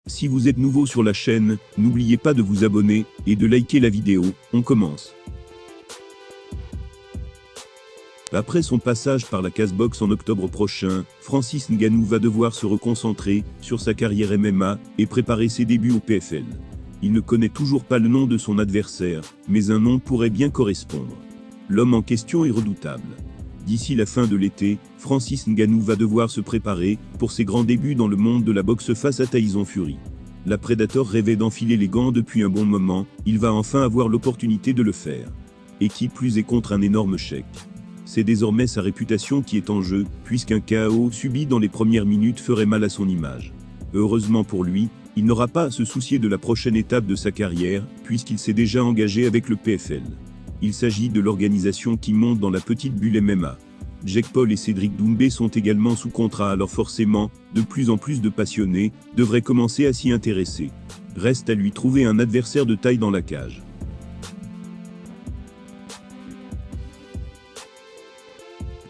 Si vous êtes nouveau sur la chaîne, n'oubliez pas de vous abonner et de liker la vidéo. On commence. Après son passage par la Casebox en octobre prochain, Francis Ngannou va devoir se reconcentrer sur sa carrière MMA et préparer ses débuts au PFL. Il ne connaît toujours pas le nom de son adversaire, mais un nom pourrait bien correspondre. L'homme en question est redoutable. D'ici la fin de l'été, Francis Ngannou va devoir se préparer pour ses grands débuts dans le monde de la boxe face à Tyson Fury. La Predator rêvait d'enfiler les gants depuis un bon moment, il va enfin avoir l'opportunité de le faire. Et qui plus est contre un énorme chèque. C'est désormais sa réputation qui est en jeu, puisqu'un KO subi dans les premières minutes ferait mal à son image. Heureusement pour lui, il n'aura pas à se soucier de la prochaine étape de sa carrière, puisqu'il s'est déjà engagé avec le PFL. Il s'agit de l'organisation qui monte dans la petite bulle MMA. Jake Paul et Cédric Doumbé sont également sous contrat, alors forcément, de plus en plus de passionnés devraient commencer à s'y intéresser. Reste à lui trouver un adversaire de taille dans la cage.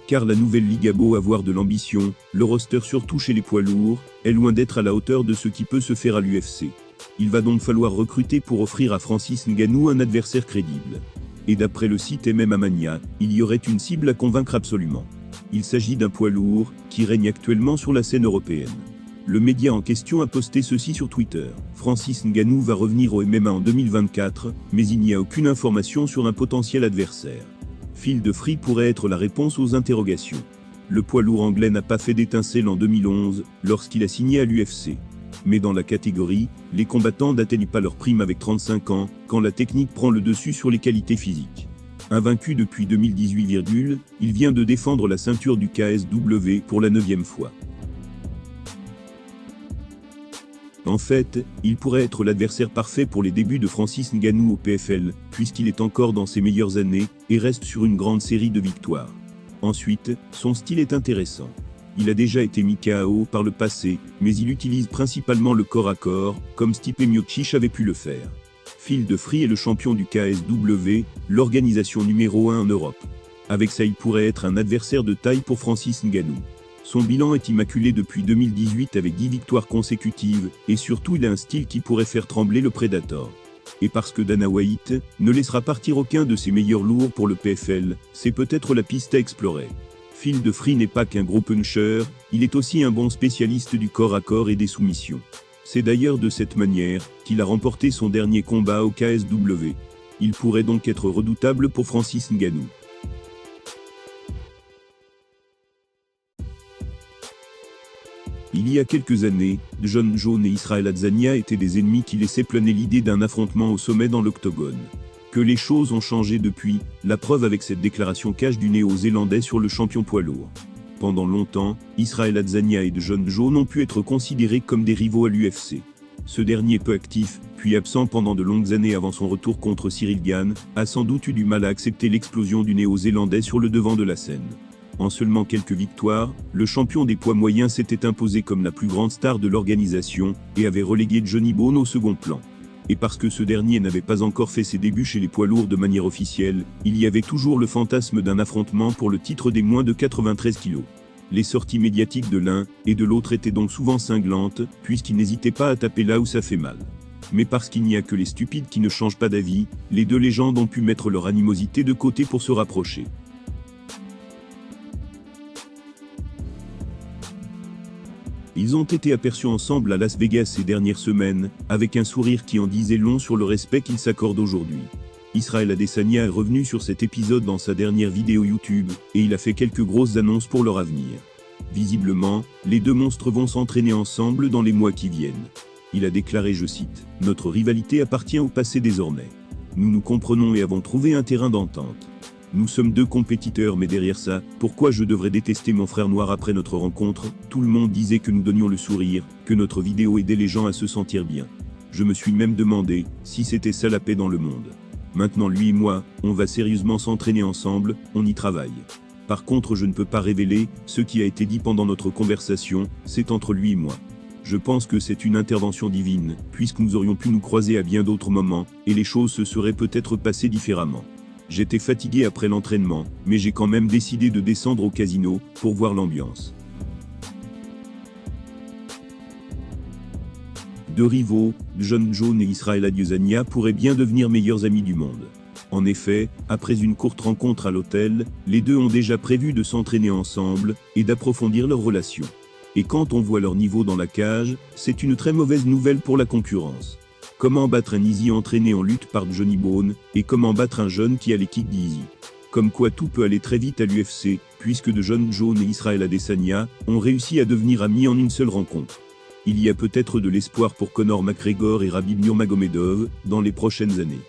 Car la nouvelle Ligue a beau avoir de l'ambition, le roster surtout chez les poids lourds, est loin d'être à la hauteur de ce qui peut se faire à l'UFC. Il va donc falloir recruter pour offrir à Francis Ngannou un adversaire crédible. Et d'après le site MMA Mania, il y aurait une cible à convaincre absolument. Il s'agit d'un poids lourd, qui règne actuellement sur la scène européenne. Le média en question a posté ceci sur Twitter. Francis Ngannou va revenir au MMA en 2024, mais il n'y a aucune information sur un potentiel adversaire. Phil de Free pourrait être la réponse aux interrogations. Le poids lourd anglais n'a pas fait d'étincelle en 2011, lorsqu'il a signé à l'UFC. Mais dans la catégorie, les combattants n'atteignent pas leur prime avec 35 ans, quand la technique prend le dessus sur les qualités physiques. Invaincu depuis 2018, il vient de défendre la ceinture du KSW pour la 9e fois. En fait, il pourrait être l'adversaire parfait pour les débuts de Francis Ngannou au PFL, puisqu'il est encore dans ses meilleures années, et reste sur une grande série de victoires. Ensuite, son style est intéressant. Il a déjà été mis KO par le passé, mais il utilise principalement le corps à corps, comme Stipe Miocic avait pu le faire. Phil de Free est le champion du KSW, l'organisation numéro 1 en Europe. Avec ça, il pourrait être un adversaire de taille pour Francis Ngannou. Son bilan est immaculé depuis 2018 avec 10 victoires consécutives, et surtout il a un style qui pourrait faire trembler le Predator. Et parce que Dana White ne laissera partir aucun de ses meilleurs lourds pour le PFL, c'est peut-être la piste à explorer. Phil de Free n'est pas qu'un gros puncher, il est aussi un bon spécialiste du corps à corps et des soumissions. C'est d'ailleurs de cette manière qu'il a remporté son dernier combat au KSW. Il pourrait donc être redoutable pour Francis Ngannou. Il y a quelques années, Jon Jones et Israel Adesanya étaient des ennemis qui laissaient planer l'idée d'un affrontement au sommet dans l'octogone. Que les choses ont changé depuis, la preuve avec cette déclaration cash du Néo-Zélandais sur le champion poids lourd. Pendant longtemps, Israel Adesanya et Jon Jones ont pu être considérés comme des rivaux à l'UFC. Ce dernier peu actif, puis absent pendant de longues années avant son retour contre Cyril Gane, a sans doute eu du mal à accepter l'explosion du Néo-Zélandais sur le devant de la scène. En seulement quelques victoires, le champion des poids moyens s'était imposé comme la plus grande star de l'organisation, et avait relégué Johnny Bone au second plan. Et parce que ce dernier n'avait pas encore fait ses débuts chez les poids lourds de manière officielle, il y avait toujours le fantasme d'un affrontement pour le titre des moins de 93 kg. Les sorties médiatiques de l'un et de l'autre étaient donc souvent cinglantes, puisqu'ils n'hésitaient pas à taper là où ça fait mal. Mais parce qu'il n'y a que les stupides qui ne changent pas d'avis, les deux légendes ont pu mettre leur animosité de côté pour se rapprocher. Ils ont été aperçus ensemble à Las Vegas ces dernières semaines, avec un sourire qui en disait long sur le respect qu'ils s'accordent aujourd'hui. Israel Adesanya est revenu sur cet épisode dans sa dernière vidéo YouTube, et il a fait quelques grosses annonces pour leur avenir. Visiblement, les deux monstres vont s'entraîner ensemble dans les mois qui viennent. Il a déclaré, je cite, « Notre rivalité appartient au passé désormais. Nous nous comprenons et avons trouvé un terrain d'entente. Nous sommes deux compétiteurs, mais derrière ça, pourquoi je devrais détester mon frère noir après notre rencontre? Tout le monde disait que nous donnions le sourire, que notre vidéo aidait les gens à se sentir bien. Je me suis même demandé si c'était ça la paix dans le monde. Maintenant lui et moi, on va sérieusement s'entraîner ensemble, on y travaille. Par contre je ne peux pas révéler ce qui a été dit pendant notre conversation, c'est entre lui et moi. Je pense que c'est une intervention divine, puisque nous aurions pu nous croiser à bien d'autres moments, et les choses se seraient peut-être passées différemment. J'étais fatigué après l'entraînement, mais j'ai quand même décidé de descendre au casino, pour voir l'ambiance. deux rivaux, Jon Jones et Israel Adesanya, pourraient bien devenir meilleurs amis du monde. En effet, après une courte rencontre à l'hôtel, les deux ont déjà prévu de s'entraîner ensemble et d'approfondir leur relation. Et quand on voit leur niveau dans la cage, c'est une très mauvaise nouvelle pour la concurrence. Comment battre un Easy entraîné en lutte par Johnny Bone, et comment battre un jeune qui a les kicks d'Easy. Comme quoi tout peut aller très vite à l'UFC, puisque Jon Jones et Israel Adesanya ont réussi à devenir amis en une seule rencontre. Il y a peut-être de l'espoir pour Conor McGregor et Khabib Nurmagomedov dans les prochaines années.